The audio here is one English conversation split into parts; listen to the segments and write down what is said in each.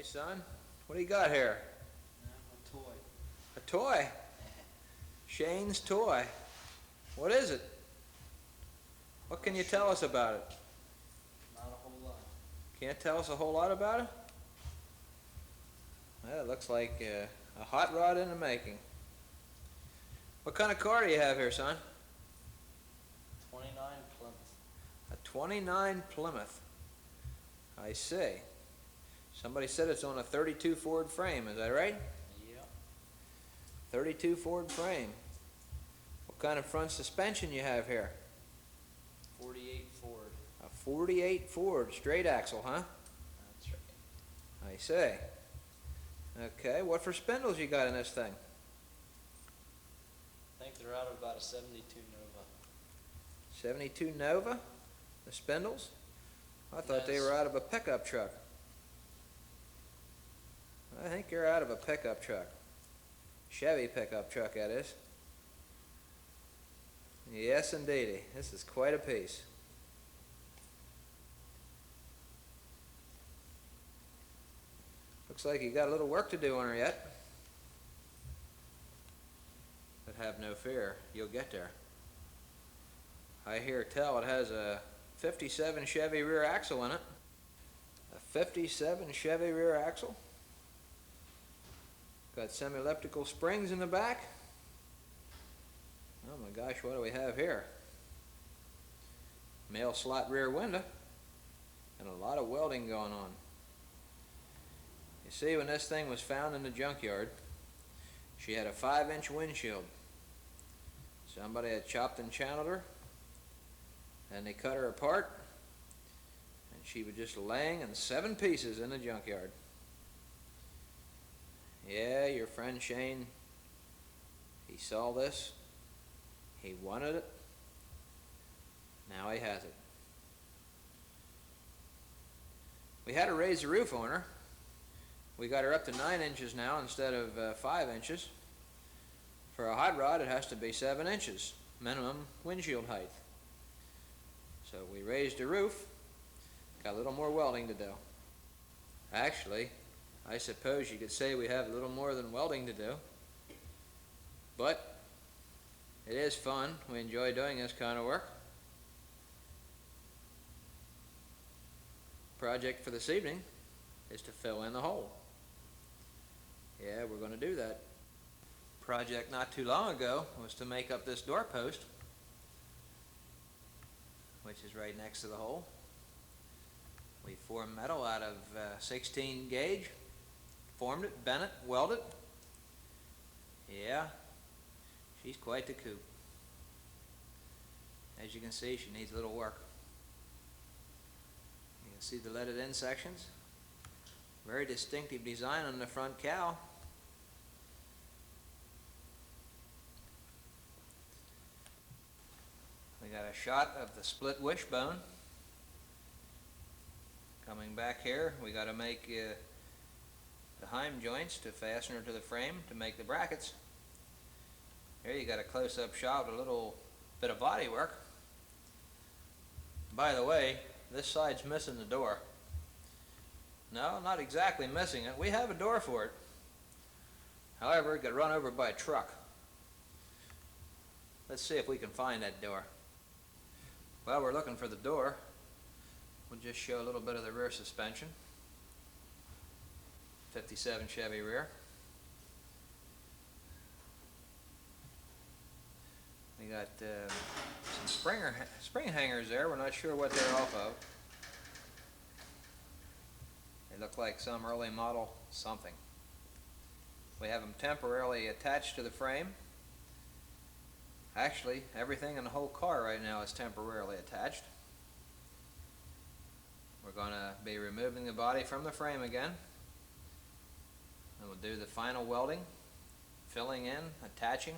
son, what do you got here? A toy. A toy? Shane's toy. What is it? What can you tell us about it? Not a whole lot. Can't tell us a whole lot about it? Well, it looks like a hot rod in the making. What kind of car do you have here, son? 29 Plymouth. A 29 Plymouth. I see. Somebody said it's on a 32 Ford frame, is that right? Yeah. 32 Ford frame. What kind of front suspension you have here? 48 Ford. A 48 Ford, straight axle, huh? That's right. I see. Okay, what for spindles you got in this thing? I think they're out of about a 72 Nova. 72 Nova? The spindles? I thought they Yes. were out of a pickup truck. I think you're out of a pickup truck. Chevy pickup truck, that is. Yes, indeedy. This is quite a piece. Looks like you got a little work to do on her yet. But have no fear, you'll get there. I hear tell it has a 57 Chevy rear axle in it. A 57 Chevy rear axle. Got semi-elliptical springs in the back. Oh my gosh, what do we have here? Mail slot rear window. And a lot of welding going on. You see, when this thing was found in the junkyard, she had a 5-inch windshield. Somebody had chopped and channeled her, and they cut her apart, and she was just laying in 7 pieces in the junkyard. Yeah, your friend Shane, he saw this, he wanted it, now he has it. We had to raise the roof on her. We got her up to 9 inches now instead of 5 inches. For a hot rod, it has to be 7 inches, minimum windshield height. So we raised the roof, got a little more welding to do. Actually, I suppose you could say we have a little more than welding to do. But it is fun. We enjoy doing this kind of work. Project for this evening is to fill in the hole. Yeah, we're going to do that. Project not too long ago was to make up this doorpost, which is right next to the hole. We formed metal out of 16 gauge, formed it, bent it, welded it. Yeah, she's quite the coupe. As you can see, she needs a little work. You can see the leaded in sections. Very distinctive design on the front cowl. We got a shot of the split wishbone. Coming back here, we got to make the heim joints to fasten her to the frame to make the brackets. Here you got a close-up shot of a little bit of body work. By the way, this side's missing the door. No, not exactly missing it. We have a door for it. However, it got run over by a truck. Let's see if we can find that door. While we're looking for the door, we'll just show a little bit of the rear suspension. 57 Chevy rear. We got some spring hangers there. We're not sure what they're off of. They look like some early model something. We have them temporarily attached to the frame. Actually, everything in the whole car right now is temporarily attached. We're going to be removing the body from the frame again. And we'll do the final welding, filling in, attaching.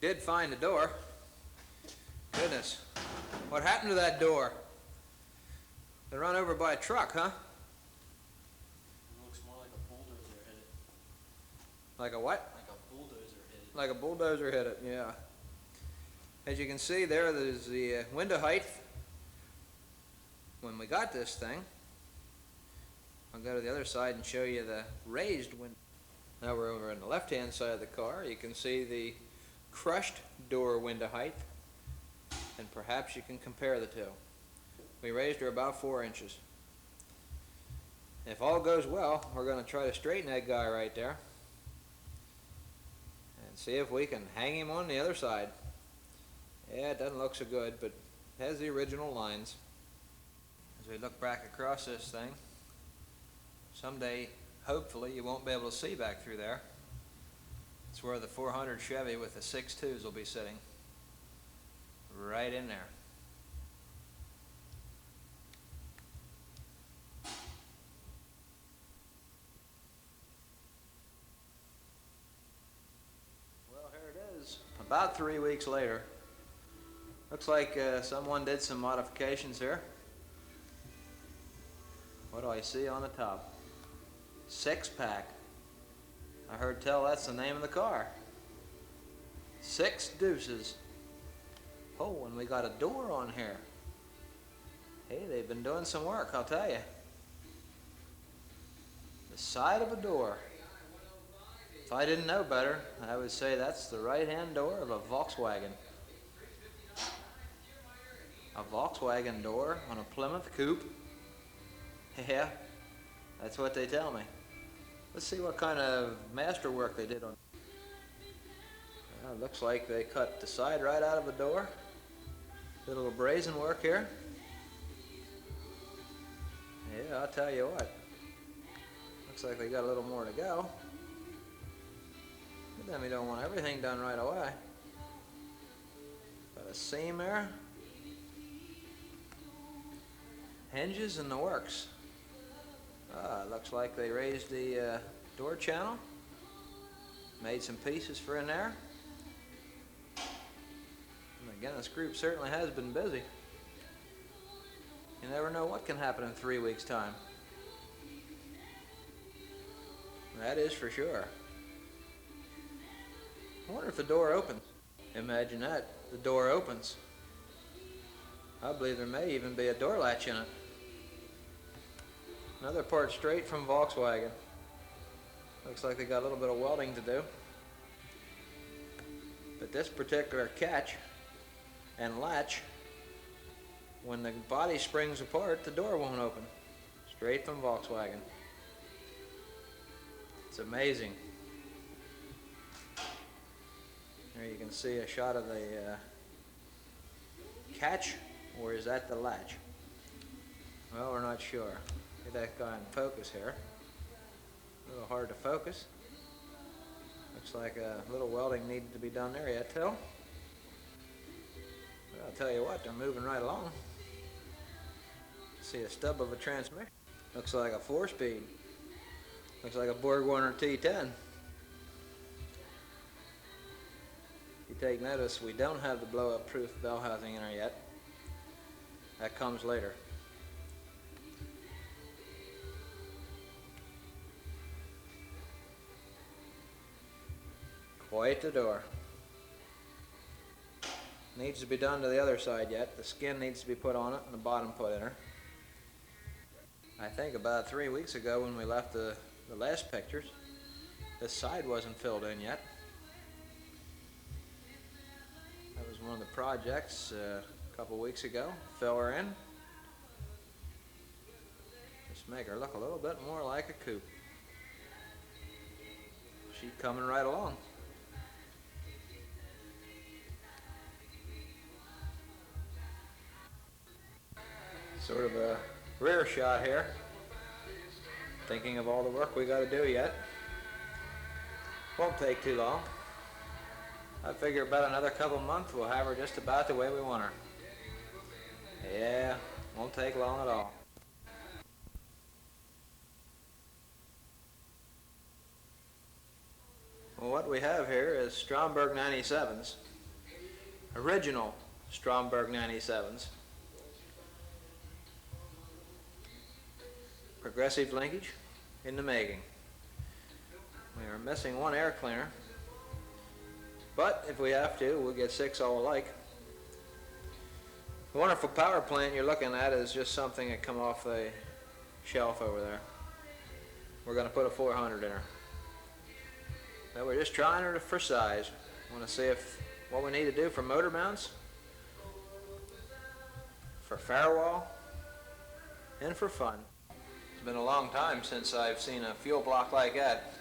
Did find the door. Goodness, what happened to that door? They run over by a truck, huh? It looks more like a bulldozer hit it. Like a what? Like a bulldozer hit it. Like a bulldozer hit it, yeah. As you can see there's the window height when we got this thing. I'll go to the other side and show you the raised window. Now we're over on the left-hand side of the car. You can see the crushed door window height, and perhaps you can compare the two. We raised her about 4 inches. If all goes well, we're going to try to straighten that guy right there and see if we can hang him on the other side. Yeah, it doesn't look so good, but it has the original lines. As we look back across this thing, someday, hopefully, you won't be able to see back through there. It's where the 400 Chevy with the 6.2s will be sitting. Right in there. Well, here it is. About 3 weeks later. Looks like someone did some modifications here. What do I see on the top? 6-pack. I heard tell that's the name of the car. 6 deuces. Oh, and we got a door on here. Hey, they've been doing some work, I'll tell you. The side of a door. If I didn't know better, I would say that's the right-hand door of a Volkswagen. A Volkswagen door on a Plymouth Coupe. Yeah, that's what they tell me. Let's see what kind of masterwork they did on it. Well, looks like they cut the side right out of the door. Did a little brazen work here. Yeah, I'll tell you what. Looks like they got a little more to go. But then we don't want everything done right away. Got a seam there. Hinges in the works. Looks like they raised the door channel. Made some pieces for in there. And again, this group certainly has been busy. You never know what can happen in 3 weeks' time. That is for sure. I wonder if the door opens. Imagine that. The door opens. I believe there may even be a door latch in it. Another part straight from Volkswagen. Looks like they got a little bit of welding to do. But this particular catch and latch, when the body springs apart, the door won't open. Straight from Volkswagen. It's amazing. There you can see a shot of the catch, or is that the latch? Well, we're not sure. Get that guy in focus here. A little hard to focus. Looks like a little welding needed to be done there yet, too. Well, I'll tell you what, they're moving right along. See a stub of a transmission. Looks like a 4-speed. Looks like a Borg-Warner T10. If you take notice, we don't have the blow-up proof bell housing in there yet. That comes later. Quite the door. Needs to be done to the other side yet. The skin needs to be put on it and the bottom put in her. I think about 3 weeks ago when we left the last pictures, this side wasn't filled in yet. That was one of the projects a couple weeks ago. Fill her in. Just make her look a little bit more like a coupe. She's coming right along. Sort of a rear shot here. Thinking of all the work we got to do yet. Won't take too long. I figure about another couple months we'll have her just about the way we want her. Yeah, won't take long at all. Well, what we have here is Stromberg 97s. Original Stromberg 97s. Progressive linkage in the making. We are missing one air cleaner, but if we have to, we'll get 6 all alike. The wonderful power plant you're looking at is just something that come off the shelf over there. we're going to put a 400 in her. Now we're just trying her for size. Want to see what we need to do for motor mounts, for firewall, and for fun. It's been a long time since I've seen a fuel block like that.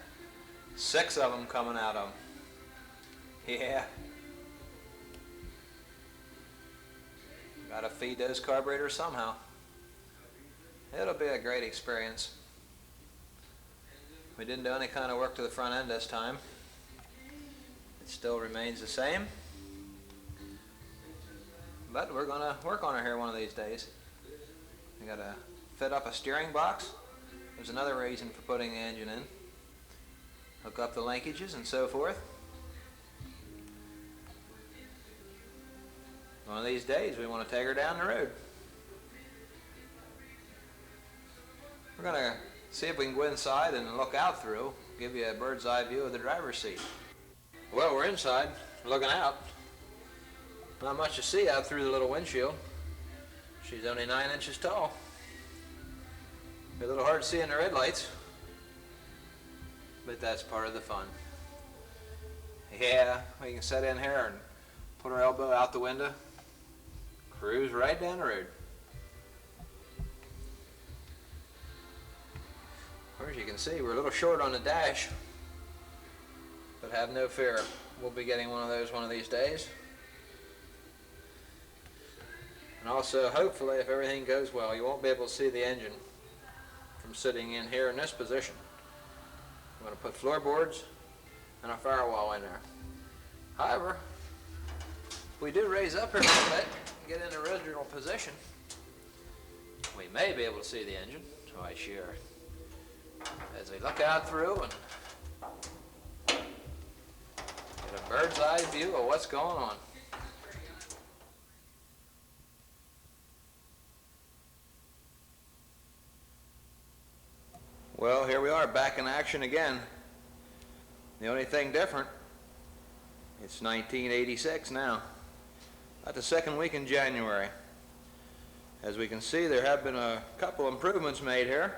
6 of them coming out of them. Yeah. Gotta feed those carburetors somehow. It'll be a great experience. We didn't do any kind of work to the front end this time. It still remains the same. But we're gonna work on it here one of these days. We gotta fit up a steering box. There's another reason for putting the engine in. Hook up the linkages and so forth. One of these days we want to take her down the road. We're going to see if we can go inside and look out through, give you a bird's eye view of the driver's seat. Well, we're inside, looking out. Not much to see out through the little windshield. She's only 9 inches tall. A little hard to see in the red lights, but that's part of the fun. Yeah, we can sit in here and put our elbow out the window, cruise right down the road. Of course, you can see we're a little short on the dash, but have no fear, we'll be getting one of those one of these days. And also, hopefully, if everything goes well, you won't be able to see the engine from sitting in here in this position. I'm going to put floorboards and a firewall in there. However, if we do raise up here a little bit and get in the original position, we may be able to see the engine. Why, sure. As we look out through and get a bird's eye view of what's going on. Well, here we are back in action again. The only thing different, it's 1986 now. About the second week in January. As we can see, there have been a couple improvements made here.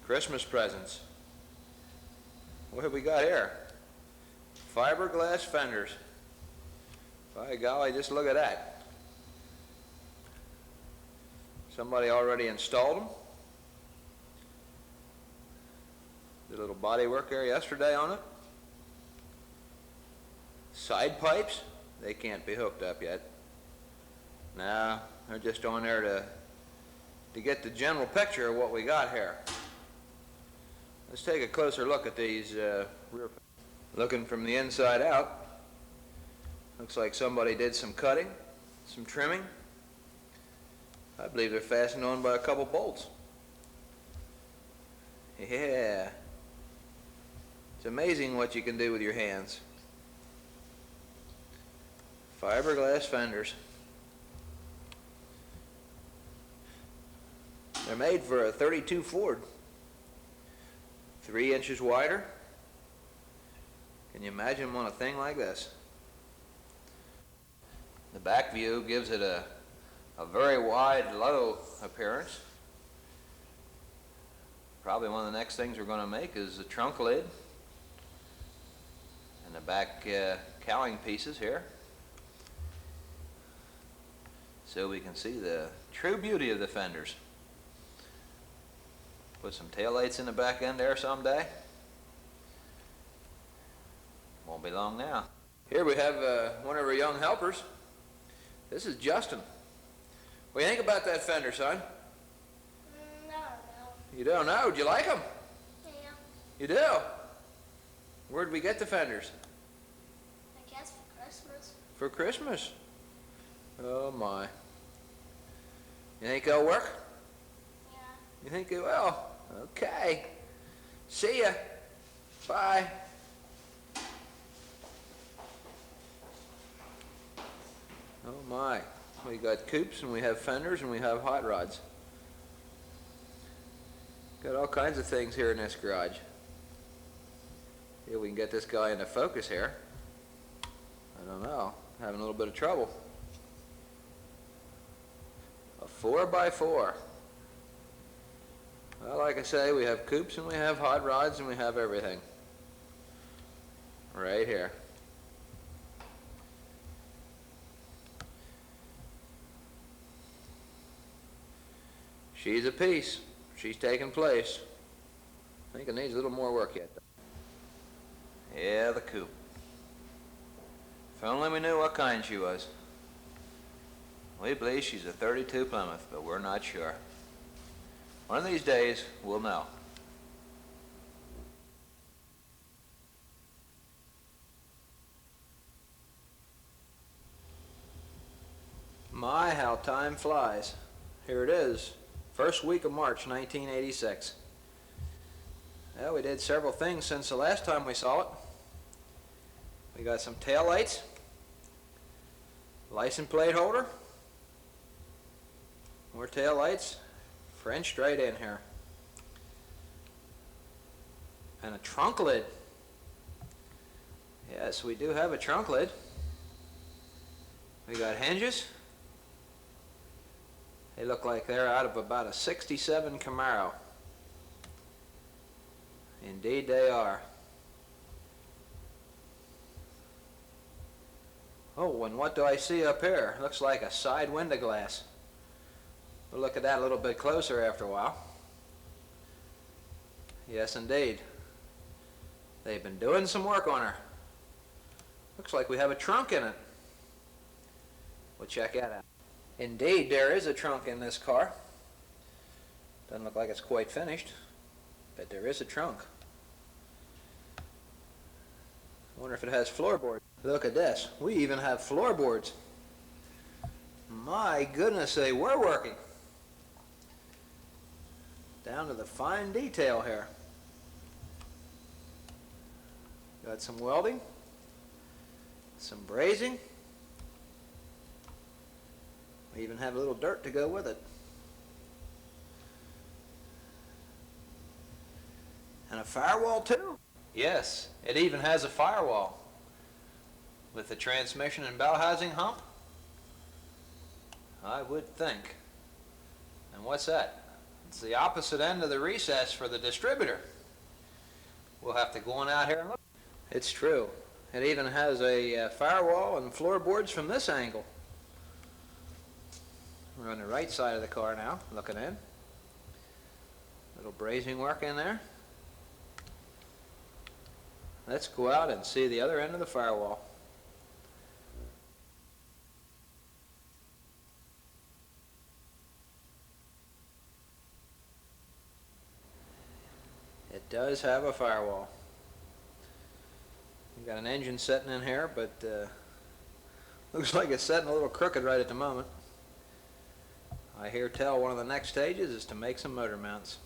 Christmas presents. What have we got here? Fiberglass fenders. By golly, just look at that. Somebody already installed them. Did a little body work there yesterday on it. Side pipes, they can't be hooked up yet. No, they're just on there to get the general picture of what we got here. Let's take a closer look at these rear. Looking from the inside out, looks like somebody did some cutting, some trimming. I believe they're fastened on by a couple bolts. Yeah. It's amazing what you can do with your hands. Fiberglass fenders. They're made for a 32 Ford. 3 inches wider. Can you imagine on a thing like this? The back view gives it a very wide, low appearance. Probably one of the next things we're going to make is the trunk lid and the back cowling pieces here, so we can see the true beauty of the fenders. Put some taillights in the back end there someday. Won't be long now. Here we have one of our young helpers. This is Justin. What do you think about that fender, son? No. You don't know? Do you like them? Yeah, You do? Where'd we get the fenders? I guess for Christmas. For Christmas. Oh my. You think they'll work? Yeah. You think they will? Okay. See ya. Bye. Oh my. We got coupes and we have fenders and we have hot rods. Got all kinds of things here in this garage. See if we can get this guy into focus here. I don't know. Having a little bit of trouble. A 4x4. Well, like I say, we have coupes and we have hot rods and we have everything. Right here. She's a piece. She's taking place. I think it needs a little more work yet. Yeah, the coupe. If only we knew what kind she was. We believe she's a 32 Plymouth, but we're not sure. One of these days, we'll know. My, how time flies. Here it is, first week of March 1986. Well, we did several things since the last time we saw it. We got some tail lights, license plate holder, more tail lights, French straight in here, and a trunk lid. Yes, we do have a trunk lid. We got hinges. They look like they're out of about a 67 Camaro. Indeed they are. Oh, and what do I see up here? Looks like a side window glass. We'll look at that a little bit closer after a while. Yes, indeed. They've been doing some work on her. Looks like we have a trunk in it. We'll check that out. Indeed, there is a trunk in this car. Doesn't look like it's quite finished, but there is a trunk. I wonder if it has floorboards. Look at this. We even have floorboards. My goodness, they were working. Down to the fine detail here. Got some welding, some brazing. We even have a little dirt to go with it. And a firewall too? Yes, it even has a firewall. With the transmission and bell housing hump? I would think. And what's that? It's the opposite end of the recess for the distributor. We'll have to go on out here and look. It's true. It even has a firewall and floorboards from this angle. We're on the right side of the car now, looking in. Little brazing work in there. Let's go out and see the other end of the firewall. It does have a firewall. We've got an engine sitting in here, but looks like it's setting a little crooked right at the moment. I hear tell one of the next stages is to make some motor mounts.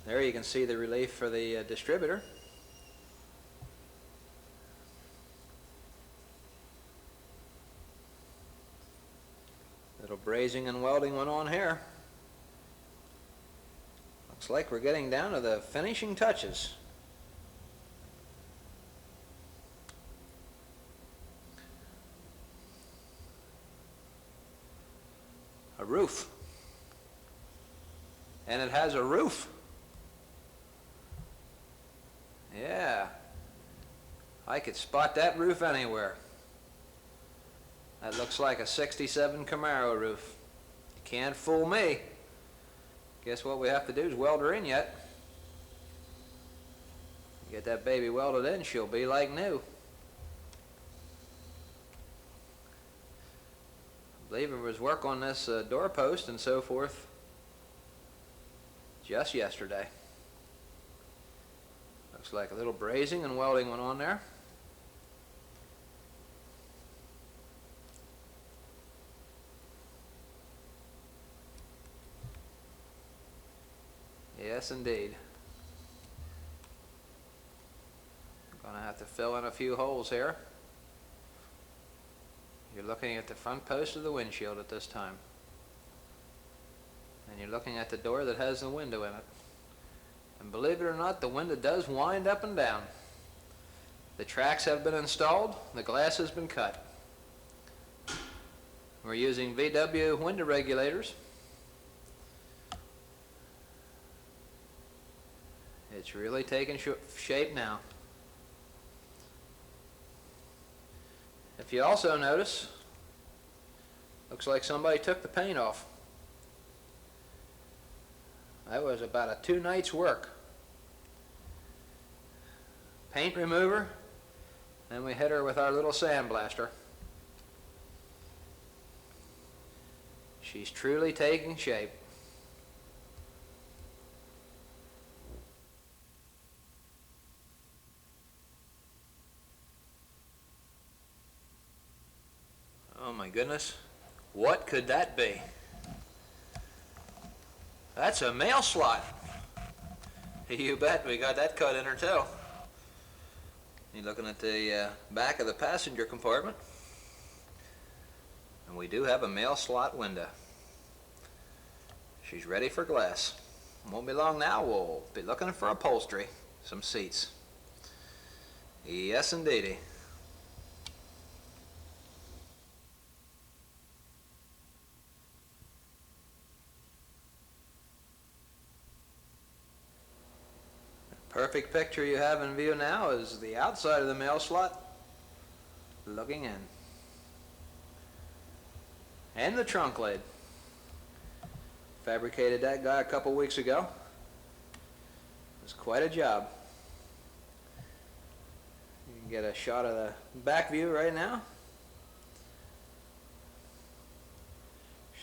There you can see the relief for the distributor. Little brazing and welding went on here. Looks like we're getting down to the finishing touches. A roof. And it has a roof. Yeah. I could spot that roof anywhere. That looks like a 67 Camaro roof. You can't fool me. Guess what we have to do is weld her in yet. Get that baby welded in, she'll be like new. I believe there was work on this doorpost and so forth just yesterday. Looks like a little brazing and welding went on there. Yes, indeed. I'm going to have to fill in a few holes here. You're looking at the front post of the windshield at this time. And you're looking at the door that has the window in it. And believe it or not, the window does wind up and down. The tracks have been installed, the glass has been cut. We're using VW window regulators. It's really taking shape now. If you also notice, looks like somebody took the paint off. That was about a 2 nights work. Paint remover, then we hit her with our little sandblaster. She's truly taking shape. Oh my goodness, what could that be? That's a mail slot. You bet, we got that cut in her too. You're looking at the back of the passenger compartment. And we do have a mail slot window. She's ready for glass. Won't be long now, we'll be looking for upholstery, some seats. Yes, indeedy. Perfect picture you have in view now is the outside of the mail slot looking in. And the trunk lid. Fabricated that guy a couple weeks ago. It was quite a job. You can get a shot of the back view right now.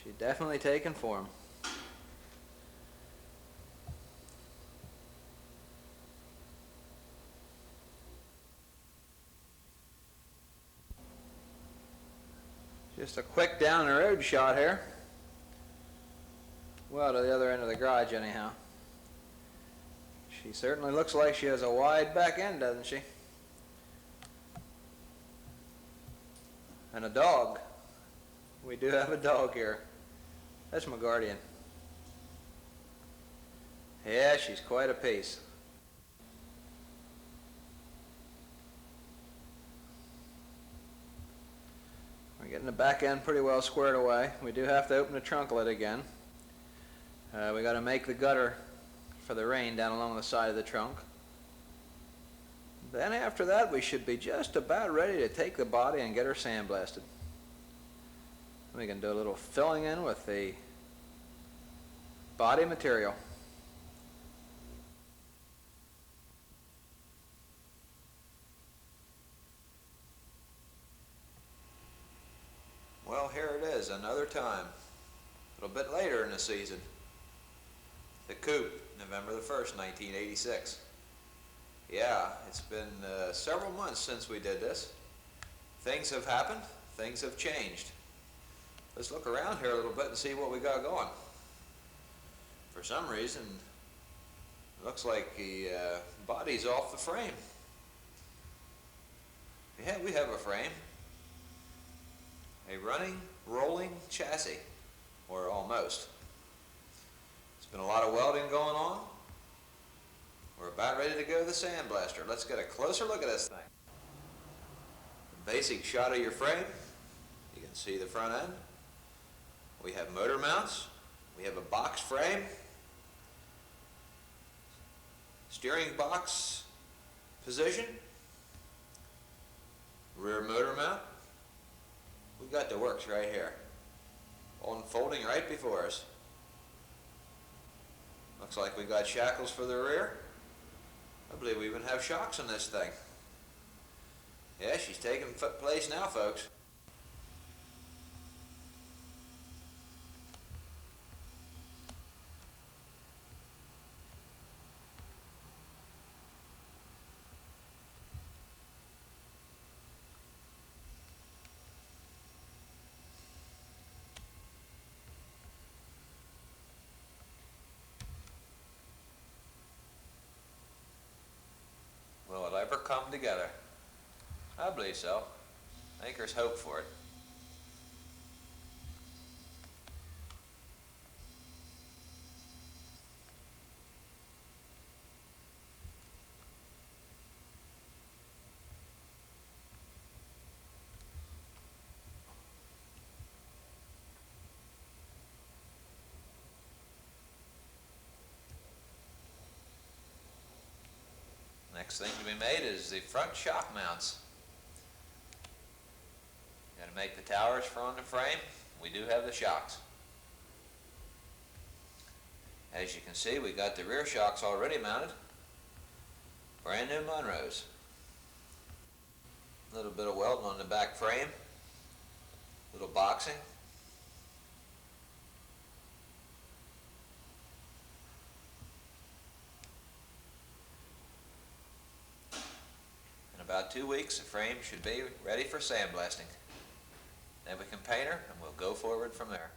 She's definitely taken form. Just a quick down the road shot here. Well, to the other end of the garage anyhow. She certainly looks like she has a wide back end, doesn't she? And a dog. We do have a dog here. That's my guardian. Yeah, she's quite a piece. We're getting the back end pretty well squared away. We do have to open the trunk lid again. We got to make the gutter for the rain down along the side of the trunk. Then after that, we should be just about ready to take the body and get her sandblasted. We can do a little filling in with the body material. Well, here it is, another time. A little bit later in the season. The Coupe, November the 1st, 1986. Yeah, it's been several months since we did this. Things have happened, things have changed. Let's look around here a little bit and see what we got going. For some reason, it looks like the body's off the frame. Yeah, we have a frame. A running, rolling chassis, or almost. There's been a lot of welding going on. We're about ready to go to the sandblaster. Let's get a closer look at this thing. A basic shot of your frame. You can see the front end. We have motor mounts. We have a box frame. Steering box position. Rear motor mount. We got the works right here. Unfolding right before us. Looks like we got shackles for the rear. I believe we even have shocks on this thing. Yeah, she's taking place now, folks. Will it ever come together? I believe so. I think there's hope for it. Next thing to be made is the front shock mounts. Got to make the towers for on the frame. We do have the shocks. As you can see, we got the rear shocks already mounted. Brand new Monroes. A little bit of welding on the back frame. Little boxing. In about 2 weeks, the frame should be ready for sandblasting. Then we can paint her and we'll go forward from there.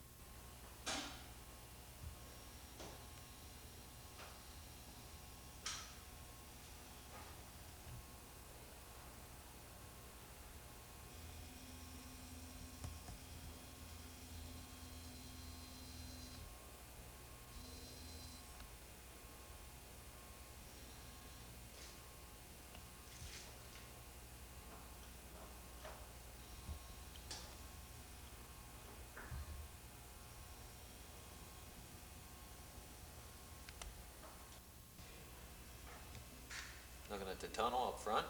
Looking at the tunnel up front.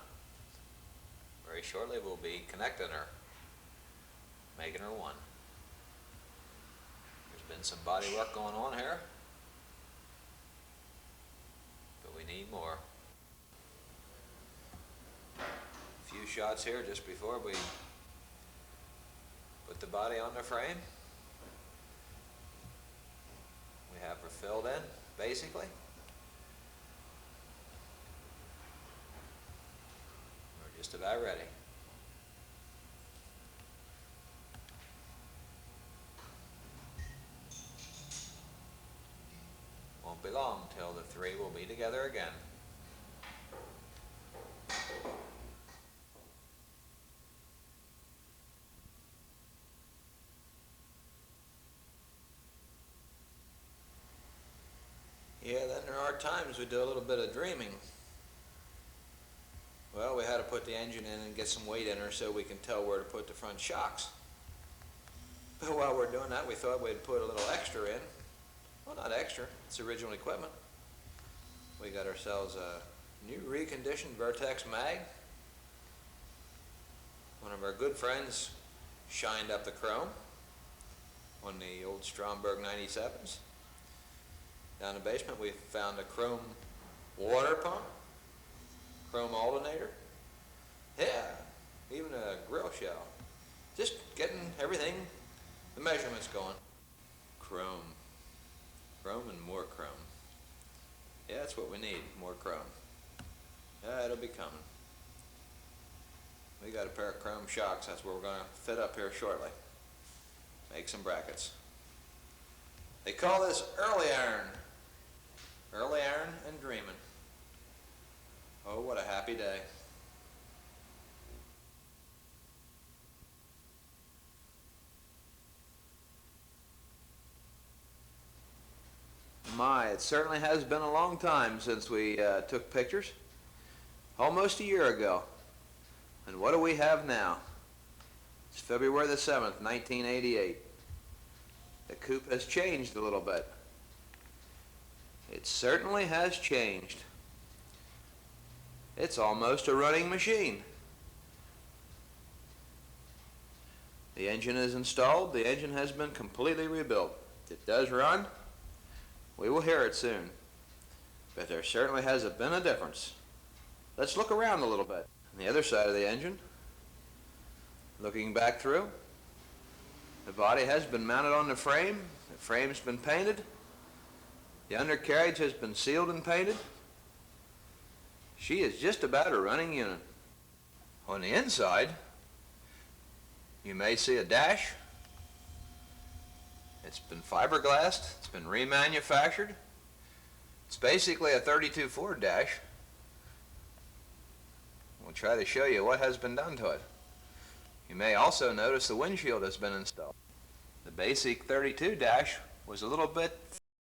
Very shortly we'll be connecting her, making her one. There's been some body work going on here, but we need more. A few shots here just before we put the body on the frame. We have her filled in, basically. Just about ready. Won't be long till the three will be together again. Yeah, then there are times we do a little bit of dreaming. Well, we had to put the engine in and get some weight in her so we can tell where to put the front shocks. But while we're doing that, we thought we'd put a little extra in. Well, not extra, it's original equipment. We got ourselves a new reconditioned Vertex mag. One of our good friends shined up the chrome on the old Stromberg 97s. Down in the basement we found a chrome water pump, chrome alternator, yeah, even a grill shell. Just getting everything, the measurements going. Chrome and more chrome. Yeah, that's what we need, more chrome. Yeah, it'll be coming. We got a pair of chrome shocks, that's what we're going to fit up here shortly. Make some brackets. They call this early iron. Early iron and dreaming. Oh, what a happy day. My, it certainly has been a long time since we took pictures. Almost a year ago. And what do we have now? It's February the 7th, 1988. The Coupe has changed a little bit. It certainly has changed. It's almost a running machine. The engine is installed. The engine has been completely rebuilt. It does run. We will hear it soon. But there certainly has been a difference. Let's look around a little bit. On the other side of the engine, looking back through, the body has been mounted on the frame. The frame's been painted. The undercarriage has been sealed and painted. She is just about a running unit. On the inside, you may see a dash. It's been fiberglassed. It's been remanufactured. It's basically a 32 Ford dash. We'll try to show you what has been done to it. You may also notice the windshield has been installed. The basic 32 dash was a little bit